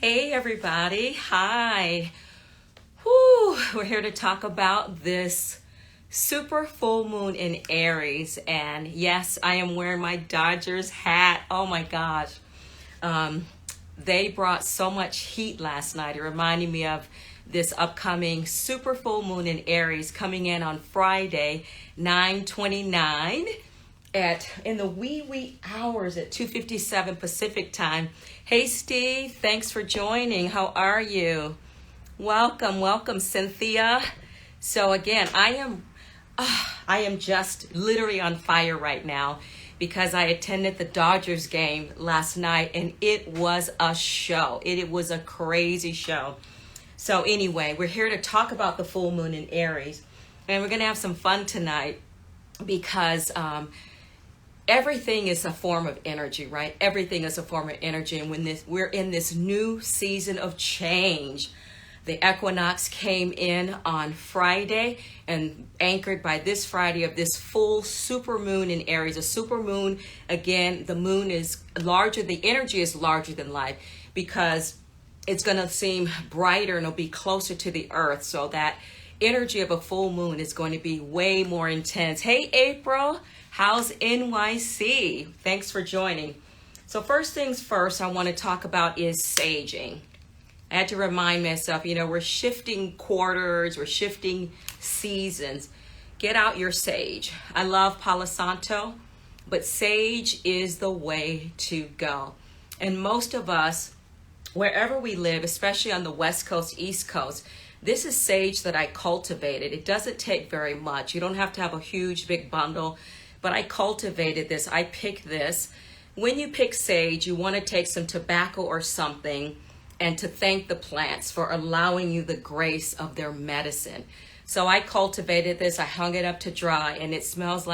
Hey everybody, hi. Whew, we're here to talk about this super full moon in Aries. And yes, I am wearing my Dodgers hat. Oh my gosh. They brought so much heat last night. It reminded me of this upcoming super full moon in Aries coming in on Friday, 9/29 in the wee hours at 2:57 Pacific time. Hey Steve, thanks for joining. How are you? Welcome Cynthia. So again, I am just literally on fire right now because I attended the Dodgers game last night and it was a show. It was a crazy show. So anyway, we're here to talk about the full moon in Aries, and we're going to have some fun tonight because everything is a form of energy, right? Everything is a form of energy. And when we're in this new season of change, the equinox came in on Friday and anchored by this Friday of this full super moon in Aries. A super moon, again, the moon is larger, the energy is larger than light because it's going to seem brighter and it'll be closer to the earth. So that energy of a full moon is going to be way more intense. Hey, April. How's NYC? Thanks for joining. So first things first I want to talk about is saging. I had to remind myself, we're shifting quarters, we're shifting seasons. Get out your sage. I love Palo Santo, but sage is the way to go. And most of us, wherever we live, especially on the West Coast, East Coast, this is sage that I cultivated. It doesn't take very much. You don't have to have a huge, big bundle. But I cultivated this. I picked this. When you pick sage, you want to take some tobacco or something and to thank the plants for allowing you the grace of their medicine. So I cultivated this. I hung it up to dry, and it smells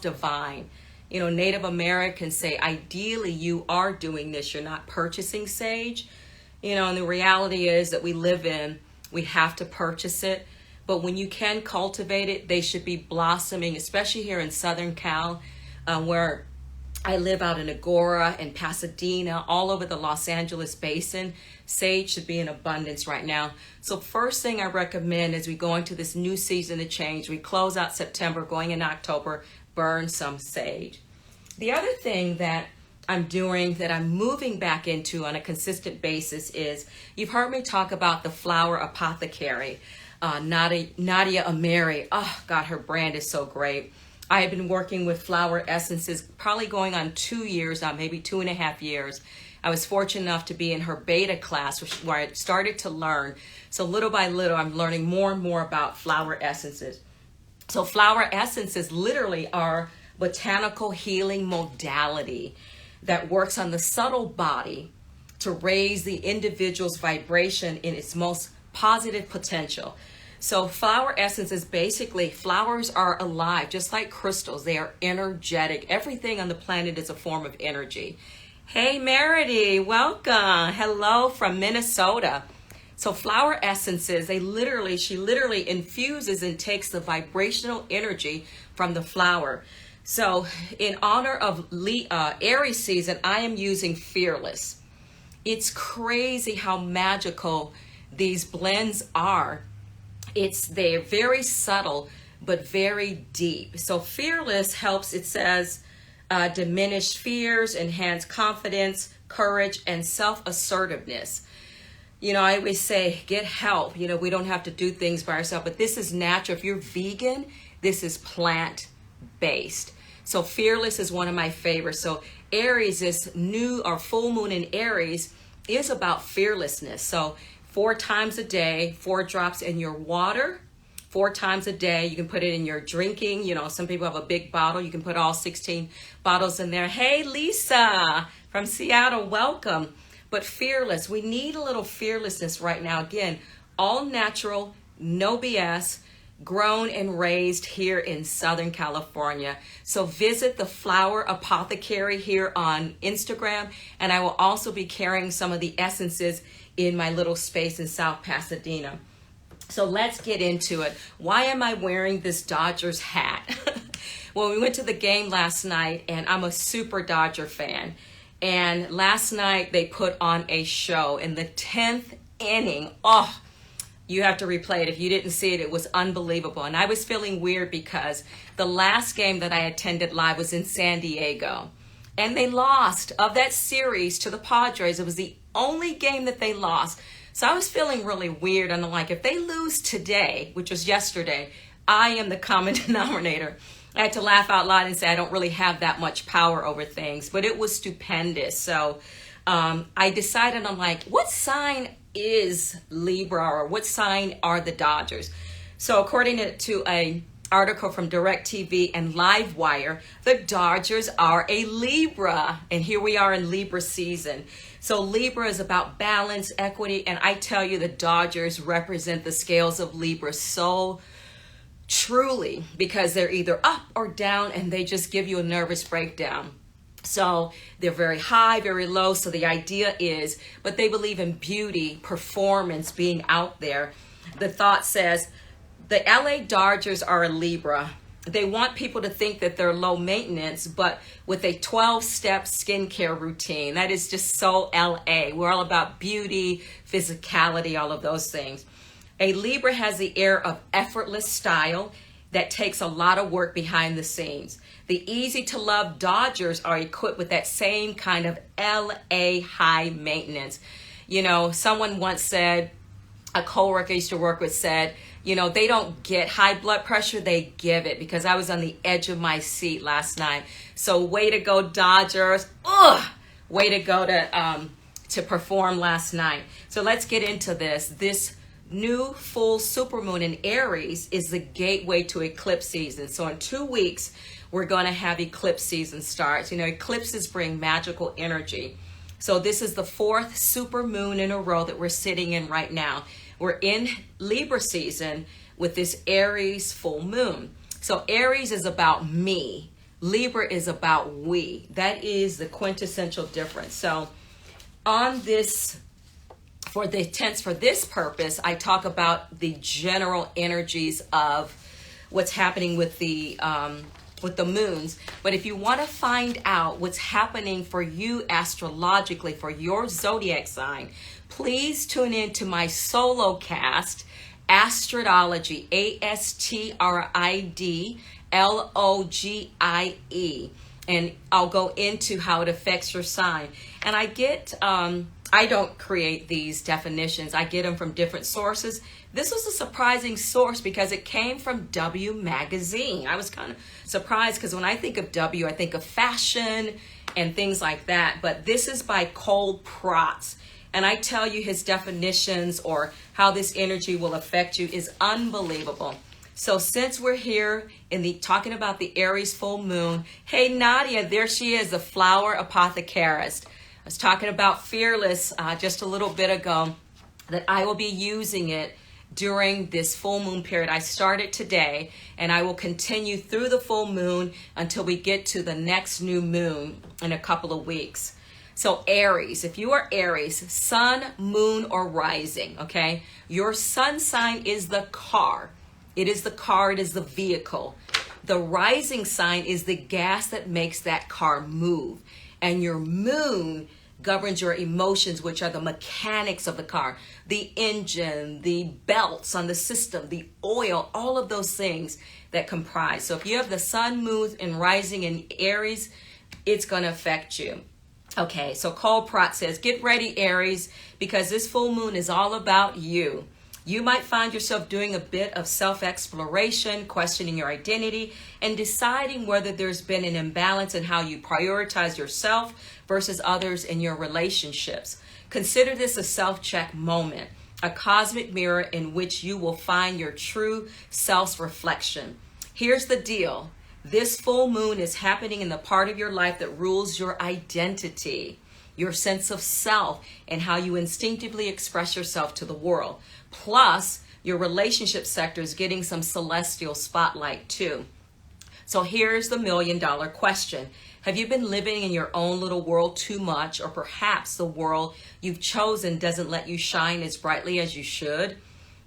divine. Native Americans say ideally you are doing this. You're not purchasing sage. And the reality is that we have to purchase it. But when you can cultivate it, they should be blossoming, especially here in Southern Cal, where I live out in Agora and Pasadena, all over the Los Angeles basin. Sage should be in abundance right now. So first thing I recommend as we go into this new season of change, we close out September, going in October, burn some sage. The other thing that I'm doing, that I'm moving back into on a consistent basis is, you've heard me talk about the flower apothecary. Nadia Ameri. Oh God, her brand is so great. I have been working with flower essences probably going on 2 years now, maybe 2.5 years. I was fortunate enough to be in her beta class where I started to learn. So little by little, I'm learning more and more about flower essences. So flower essences literally are botanical healing modality that works on the subtle body to raise the individual's vibration in its most positive potential. So flower essence is basically, flowers are alive, just like crystals. They are energetic. Everything on the planet is a form of energy. Hey, Meredy, welcome. Hello from Minnesota. So flower essences, she literally infuses and takes the vibrational energy from the flower. So in honor of Aries season, I am using Fearless. It's crazy how magical these blends are. They're very subtle, but very deep. So Fearless helps, it says, diminish fears, enhance confidence, courage, and self-assertiveness. I always say, get help. We don't have to do things by ourselves, but this is natural. If you're vegan, this is plant-based. So Fearless is one of my favorites. So Aries, this new or full moon in Aries, is about fearlessness. So 4 times a day, 4 drops in your water, 4 times a day. You can put it in your drinking. Some people have a big bottle. You can put all 16 bottles in there. Hey, Lisa from Seattle, welcome. But fearless, we need a little fearlessness right now. Again, all natural, no BS, grown and raised here in Southern California. So visit the Flower Apothecary here on Instagram, and I will also be carrying some of the essences in my little space in South Pasadena. So let's get into it. Why am I wearing this Dodgers hat? Well, we went to the game last night, and I'm a super Dodger fan. And last night they put on a show in the 10th inning. Oh, you have to replay it. If you didn't see it, it was unbelievable. And I was feeling weird because the last game that I attended live was in San Diego. And they lost of that series to the Padres. It was the only game that they lost. So I was feeling really weird. And I'm like, if they lose today, which was yesterday, I am the common denominator. I had to laugh out loud and say I don't really have that much power over things. But it was stupendous. So I decided, I'm like, what sign is Libra, or what sign are the Dodgers? So according to a article from DirecTV and Livewire, the Dodgers are a Libra, and here we are in Libra season. So Libra is about balance, equity, and I tell you, the Dodgers represent the scales of Libra so truly, because they're either up or down, and they just give you a nervous breakdown. So they're very high, very low. So the idea is, but they believe in beauty, performance, being out there. The thought says the LA Dodgers are a Libra. They want people to think that they're low maintenance, but with a 12-step skincare routine. That is just so LA. We're all about beauty, physicality, all of those things. A Libra has the air of effortless style that takes a lot of work behind the scenes. The easy to love Dodgers are equipped with that same kind of LA high maintenance. You know, someone once said, a coworker I used to work with said, you know, they don't get high blood pressure, they give it, because I was on the edge of my seat last night. So way to go, Dodgers. Ugh! Way to go to perform last night. So let's get into this. This new full supermoon in Aries is the gateway to eclipse season. So in 2 weeks, we're going to have eclipse season starts. You know, eclipses bring magical energy. So this is the 4th supermoon in a row that we're sitting in right now. We're in Libra season with this Aries full moon. So Aries is about me. Libra is about we. That is the quintessential difference. So on this, for this purpose, I talk about the general energies of what's happening with the moons. But if you want to find out what's happening for you astrologically, for your zodiac sign, please tune in to my solo cast, Astridologie, Astridlogie, and I'll go into how it affects your sign. And I get, I don't create these definitions. I get them from different sources. This was a surprising source because it came from W Magazine. I was kind of surprised because when I think of W, I think of fashion and things like that. But this is by Cole Protz. And I tell you, his definitions or how this energy will affect you is unbelievable. So since we're here in the talking about the Aries full moon, hey Nadia, there she is, the flower apothecarist. I was talking about Fearless just a little bit ago, that I will be using it during this full moon period. I started today and I will continue through the full moon until we get to the next new moon in a couple of weeks. So Aries, if you are Aries, sun, moon, or rising, okay? Your sun sign is the car. It is the car, it is the vehicle. The rising sign is the gas that makes that car move. And your moon governs your emotions, which are the mechanics of the car, the engine, the belts on the system, the oil, all of those things that comprise. So if you have the sun, moon, and rising in Aries, it's going to affect you. Okay, so Cole Protz says, get ready, Aries, because this full moon is all about you. You might find yourself doing a bit of self-exploration, questioning your identity, and deciding whether there's been an imbalance in how you prioritize yourself versus others in your relationships. Consider this a self-check moment, a cosmic mirror in which you will find your true self-reflection. Here's the deal. This full moon is happening in the part of your life that rules your identity, your sense of self, and how you instinctively express yourself to the world. Plus, your relationship sector is getting some celestial spotlight too. So here's the $1 million question. Have you been living in your own little world too much, or perhaps the world you've chosen doesn't let you shine as brightly as you should?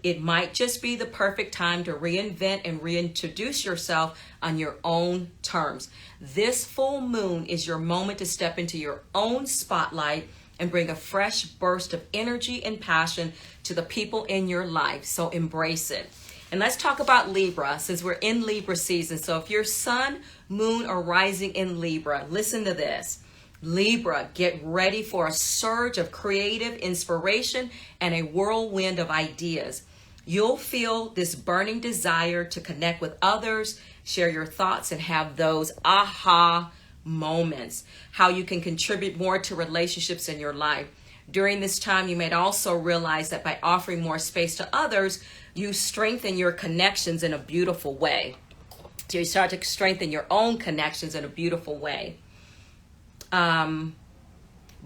It might just be the perfect time to reinvent and reintroduce yourself on your own terms. This full moon is your moment to step into your own spotlight and bring a fresh burst of energy and passion to the people in your life. So embrace it. And let's talk about Libra, since we're in Libra season. So if your sun, moon, or rising in Libra, listen to this. Libra, get ready for a surge of creative inspiration and a whirlwind of ideas. You'll feel this burning desire to connect with others, share your thoughts, and have those aha moments. How you can contribute more to relationships in your life. During this time, you may also realize that by offering more space to others, you strengthen your connections in a beautiful way. So you start to strengthen your own connections in a beautiful way.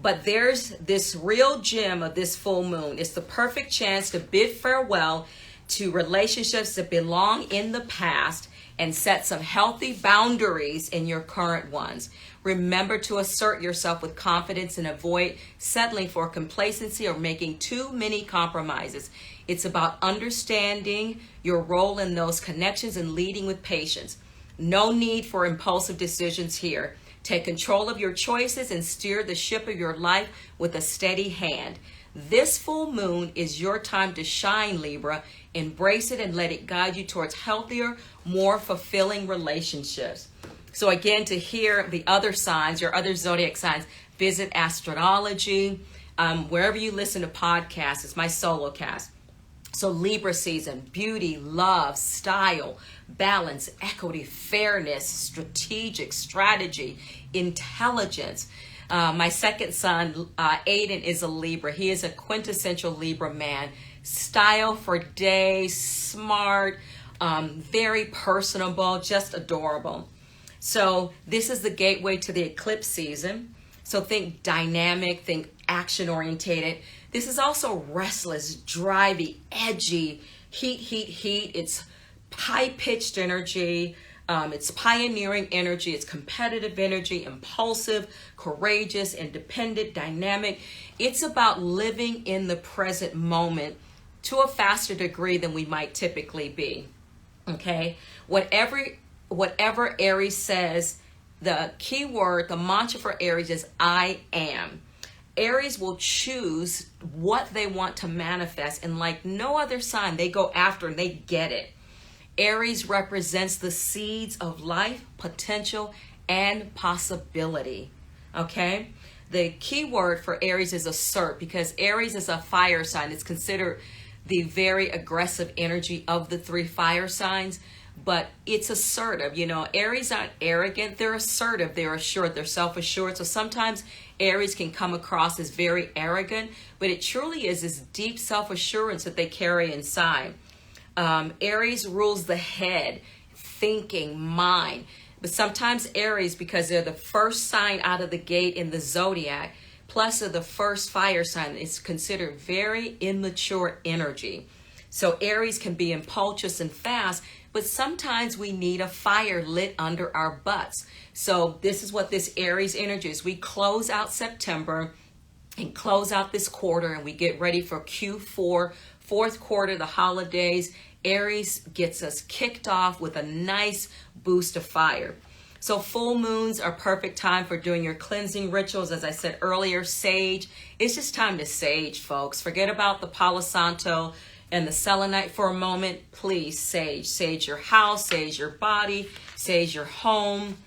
But there's this real gem of this full moon. It's the perfect chance to bid farewell to relationships that belong in the past and set some healthy boundaries in your current ones. Remember to assert yourself with confidence and avoid settling for complacency or making too many compromises. It's about understanding your role in those connections and leading with patience. No need for impulsive decisions here. Take control of your choices and steer the ship of your life with a steady hand. This full moon is your time to shine, Libra. Embrace it and let it guide you towards healthier, more fulfilling relationships. So again, to hear the other signs, your other zodiac signs, visit Astridologie. Wherever you listen to podcasts, it's my solo cast. So Libra season, beauty, love, style, balance, equity, fairness, strategic, strategy, intelligence. My second son, Aiden, is a Libra. He is a quintessential Libra man. Style for days, smart, very personable, just adorable. So this is the gateway to the eclipse season. So think dynamic, think action orientated. This is also restless, drivey, edgy, heat. It's high-pitched energy. It's pioneering energy. It's competitive energy, impulsive, courageous, independent, dynamic. It's about living in the present moment to a faster degree than we might typically be. Okay? Whatever Aries says, the key word, the mantra for Aries is I am. Aries will choose what they want to manifest, and like no other sign, they go after and they get it. Aries represents the seeds of life, potential, and possibility. Okay? The key word for Aries is assert, because Aries is a fire sign. It's considered the very aggressive energy of the three fire signs, but it's assertive. You know, Aries aren't arrogant, they're assertive, they're assured, they're self-assured. So sometimes Aries can come across as very arrogant, but it truly is this deep self-assurance that they carry inside. Aries rules the head, thinking, mind. But sometimes Aries, because they're the first sign out of the gate in the zodiac, plus they're the first fire sign, it's considered very immature energy. So Aries can be impulsive and fast, but sometimes we need a fire lit under our butts. So this is what this Aries energy is. We close out September and close out this quarter, and we get ready for Q4, fourth quarter, the holidays. Aries gets us kicked off with a nice boost of fire. So full moons are perfect time for doing your cleansing rituals. As I said earlier, sage. It's just time to sage, folks. Forget about the Palo Santo and the selenite for a moment. Please sage. Sage your house, sage your body, sage your home.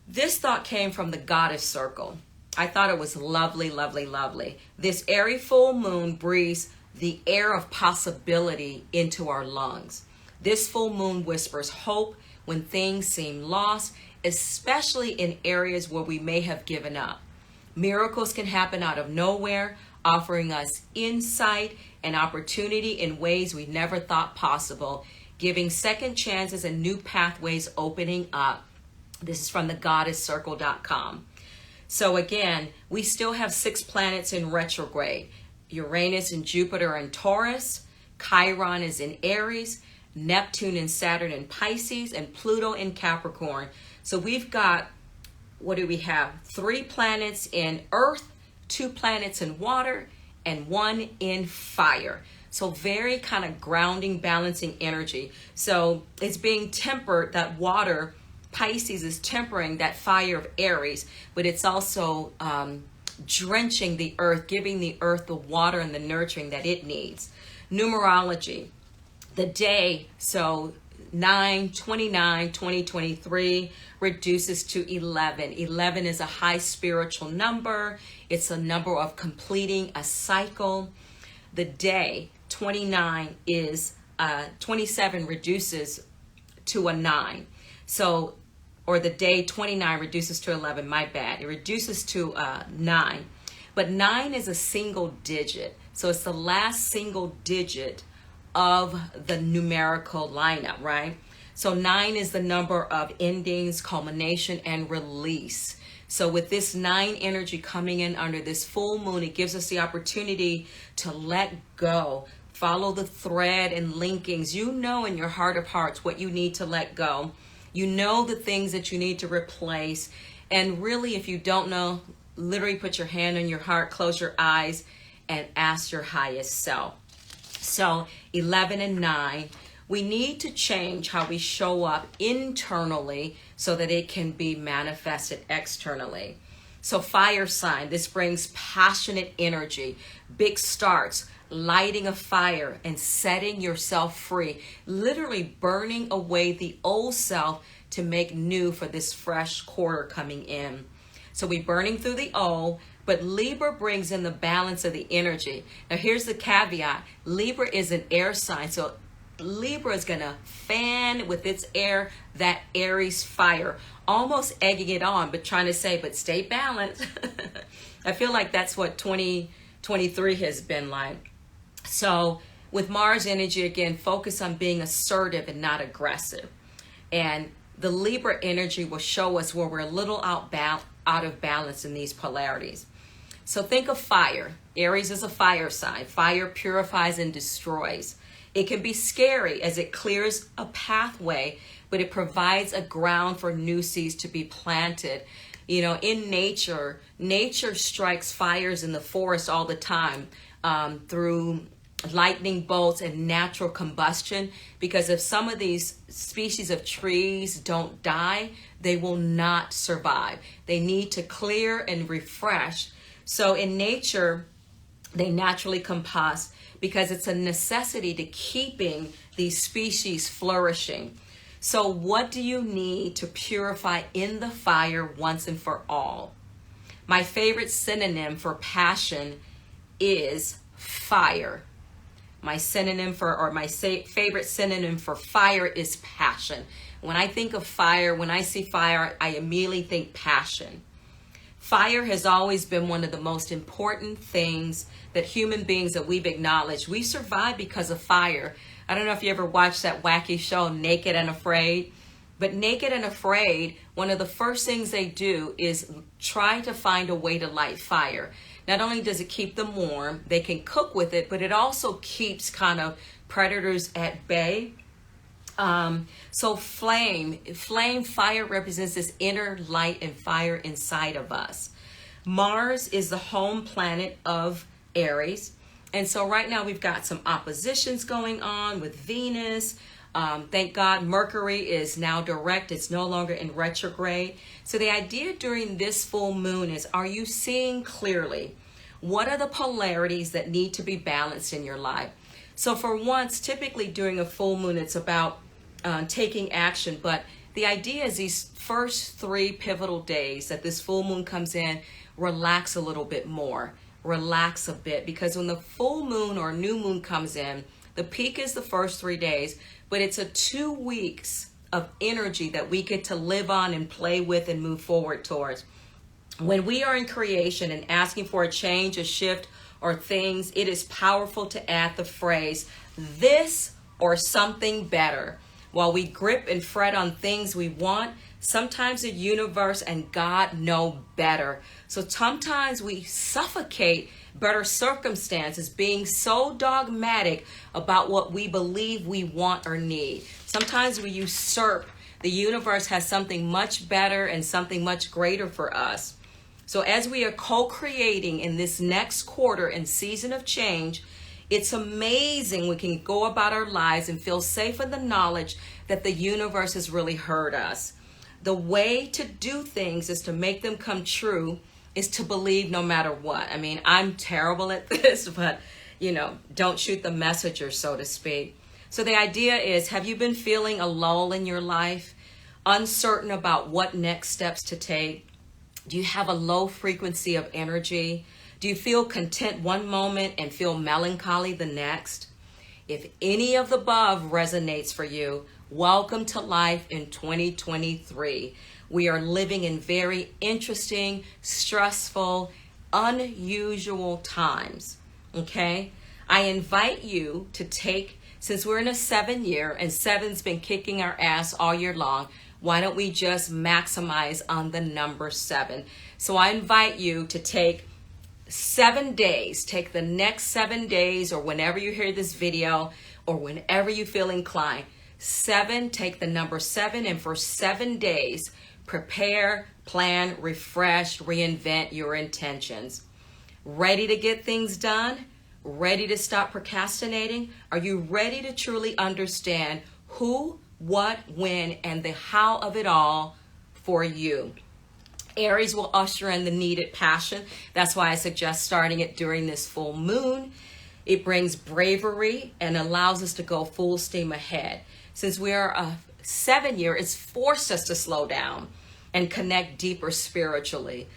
This thought came from the Goddess Circle. I thought it was lovely, lovely, lovely. This airy full moon breathes the air of possibility into our lungs. This full moon whispers hope when things seem lost, especially in areas where we may have given up. Miracles can happen out of nowhere, offering us insight and opportunity in ways we never thought possible, giving second chances and new pathways opening up. This is from thegoddesscircle.com. So again, we still have 6 planets in retrograde. Uranus and Jupiter are in Taurus, Chiron is in Aries, Neptune and Saturn in Pisces, and Pluto in Capricorn. So we've got, what do we have? 3 planets in Earth, 2 planets in water, and 1 in fire. So very kind of grounding, balancing energy. So it's being tempered, that water, Pisces is tempering that fire of Aries, but it's also drenching the earth, giving the earth the water and the nurturing that it needs. Numerology, the day, so 9/29/2023 reduces to 11. 11 is a high spiritual number. It's a number of completing a cycle. The day 29 is 27 reduces to a 9. So, or the day 29 reduces to 11, my bad. It reduces to 9. But 9 is a single digit. So it's the last single digit of the numerical lineup, right? So 9 is the number of endings, culmination, and release. So with this 9 energy coming in under this full moon, it gives us the opportunity to let go, follow the thread and linkings. You know in your heart of hearts what you need to let go. You know the things that you need to replace. And really, if you don't know, literally put your hand on your heart, close your eyes, and ask your highest self. So 11 and 9, we need to change how we show up internally so that it can be manifested externally. So fire sign, this brings passionate energy, big starts, lighting a fire and setting yourself free, literally burning away the old self to make new for this fresh quarter coming in. So we're burning through the old, but Libra brings in the balance of the energy. Now here's the caveat. Libra is an air sign, so Libra is going to fan with its air that Aries fire, almost egging it on, but trying to say, but stay balanced. I feel like that's what 2023 has been like. So with Mars energy, again, focus on being assertive and not aggressive. And the Libra energy will show us where we're a little out of balance in these polarities. So think of fire. Aries is a fire sign. Fire purifies and destroys. It can be scary as it clears a pathway, but it provides a ground for new seeds to be planted. You know, in nature strikes fires in the forest all the time through lightning bolts and natural combustion, because if some of these species of trees don't die, they will not survive. They need to clear and refresh. So in nature, they naturally combust because it's a necessity to keeping these species flourishing. So what do you need to purify in the fire once and for all? My favorite synonym for passion is fire. My favorite synonym for fire is passion. When I think of fire, when I see fire, I immediately think passion. Fire has always been one of the most important things that human beings that we've acknowledged. We survive because of fire. I don't know if you ever watched that wacky show, Naked and Afraid. But Naked and Afraid, one of the first things they do is try to find a way to light fire. Not only does it keep them warm, they can cook with it, but it also keeps kind of predators at bay. So fire represents this inner light and fire inside of us. Mars is the home planet of Aries. And so right now we've got some oppositions going on with Venus. Thank God Mercury is now direct. It's no longer in retrograde. So the idea during this full moon is, are you seeing clearly? What are the polarities that need to be balanced in your life? So for once, typically during a full moon, it's about taking action. But the idea is these first 3 pivotal days that this full moon comes in, relax a little bit more. Relax a bit, because when the full moon or new moon comes in, the peak is the first 3 days, but it's a 2 weeks of energy that we get to live on and play with and move forward towards. When we are in creation and asking for a change, a shift, or things, it is powerful to add the phrase, this or something better. While we grip and fret on things we want, sometimes the universe and God know better. So sometimes we suffocate better circumstances being so dogmatic about what we believe we want or need. Sometimes we usurp. The universe has something much better and something much greater for us. So as we are co-creating in this next quarter and season of change, It's amazing we can go about our lives and feel safe in the knowledge that the universe has really heard us. The way to do things is to make them come true, is to believe no matter what. I mean, I'm terrible at this, but don't shoot the messenger, so to speak. So the idea is, have you been feeling a lull in your life? Uncertain about what next steps to take? Do you have a low frequency of energy? Do you feel content one moment and feel melancholy the next? If any of the above resonates for you, welcome to life in 2023. We are living in very interesting, stressful, unusual times. Okay? I invite you to take, since we're in a 7-year and 7's been kicking our ass all year long, why don't we just maximize on the number 7? So I invite you to take 7 days, take the next 7 days, or whenever you hear this video, or whenever you feel inclined. 7, take the number 7, and for 7 days, prepare, plan, refresh, reinvent your intentions. Ready to get things done? Ready to stop procrastinating? Are you ready to truly understand who, what, when, and the how of it all for you? Aries will usher in the needed passion. That's why I suggest starting it during this full moon. It brings bravery and allows us to go full steam ahead. Since we are a 7-year, it's forced us to slow down and connect deeper spiritually.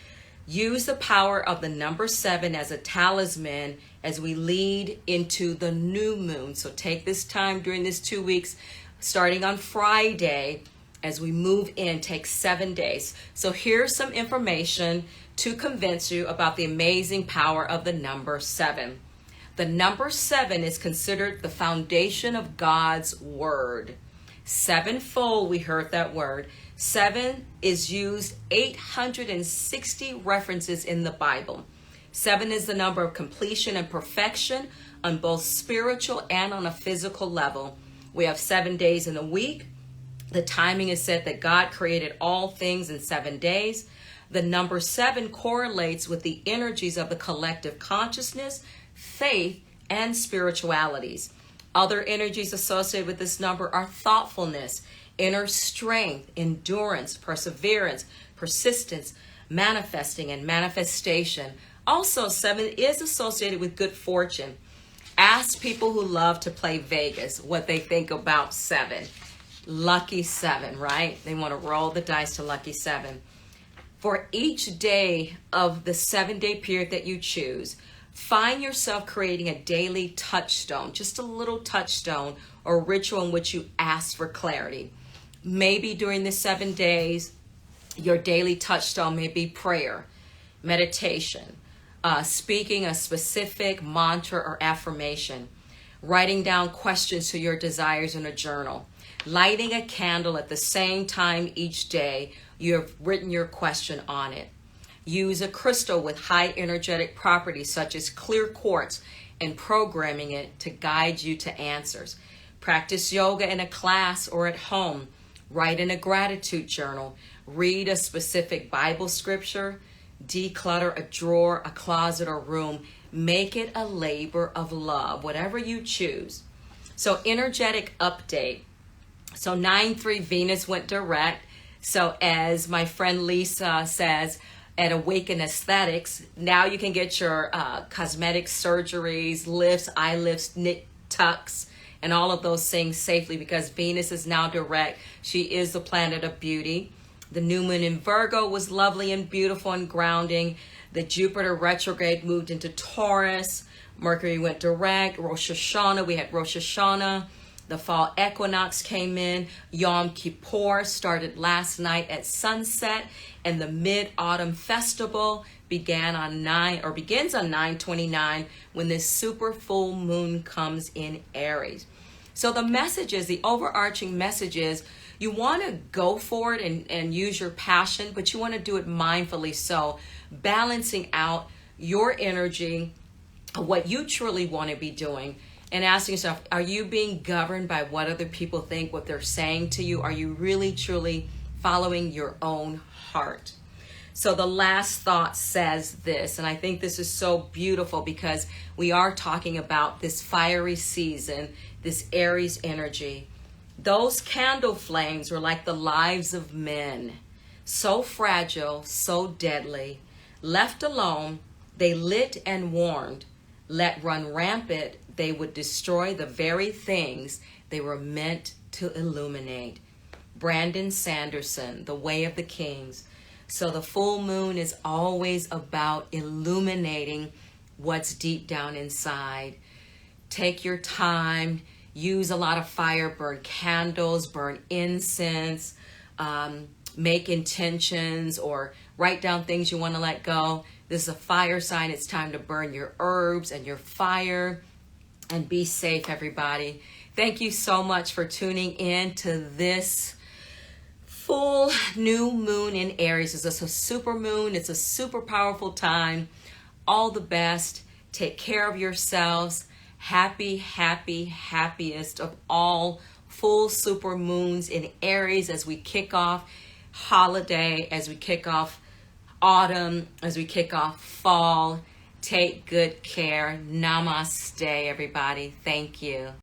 Use the power of the number 7 as a talisman as we lead into the new moon. So take this time during this 2 weeks, starting on Friday, as we move in, take 7 days. So here's some information to convince you about the amazing power of the number 7. The number 7 is considered the foundation of God's word. Sevenfold, we heard that word. 7 is used 860 references in the Bible. 7 is the number of completion and perfection on both spiritual and on a physical level. We have 7 days in a week. The timing is said that God created all things in 7 days. The number 7 correlates with the energies of the collective consciousness, faith, and spiritualities. Other energies associated with this number are thoughtfulness, inner strength, endurance, perseverance, persistence, manifesting, and manifestation. Also, 7 is associated with good fortune. Ask people who love to play Vegas what they think about 7. Lucky 7, right? They want to roll the dice to lucky 7. For each day of the 7-day period that you choose, find yourself creating a daily touchstone, just a little touchstone or ritual in which you ask for clarity. Maybe during the 7 days, your daily touchstone may be prayer, meditation, speaking a specific mantra or affirmation, writing down questions to your desires in a journal, lighting a candle at the same time each day you have written your question on it. Use a crystal with high energetic properties such as clear quartz and programming it to guide you to answers. Practice yoga in a class or at home. Write in a gratitude journal. Read a specific Bible scripture. Declutter a drawer, a closet, or room. Make it a labor of love, whatever you choose. So energetic update. So 9/3 Venus went direct. So as my friend Lisa says, at Awaken Aesthetics, now you can get your cosmetic surgeries, lifts, eye lifts, knit tucks, and all of those things safely because Venus is now direct. She is the planet of beauty. The new moon in Virgo was lovely and beautiful and grounding. The Jupiter retrograde moved into Taurus. Mercury went direct. Rosh Hashanah, we had Rosh Hashanah. The fall equinox came in. Yom Kippur started last night at sunset, and the Mid-Autumn Festival begins on 9/29 when this super full moon comes in Aries. So the messages, the overarching message is you want to go for it and use your passion, but you want to do it mindfully. So balancing out your energy, what you truly want to be doing, and asking yourself, are you being governed by what other people think, what they're saying to you? Are you really, truly following your own heart? So the last thought says this, and I think this is so beautiful because we are talking about this fiery season, this Aries energy. Those candle flames were like the lives of men, so fragile, so deadly. Left alone, they lit and warmed. Let run rampant, they would destroy the very things they were meant to illuminate. Brandon Sanderson, The Way of the Kings. So the full moon is always about illuminating what's deep down inside. Take your time, use a lot of fire, burn candles, burn incense, make intentions, or write down things you want to let go. This is a fire sign. It's time to burn your herbs and your fire, and be safe, everybody. Thank you so much for tuning in to this full new moon in Aries. It's a super moon. It's a super powerful time. All the best. Take care of yourselves. Happy, happy, happiest of all full super moons in Aries as we kick off holiday, as we kick off autumn, as we kick off fall. Take good care. Namaste, everybody. Thank you.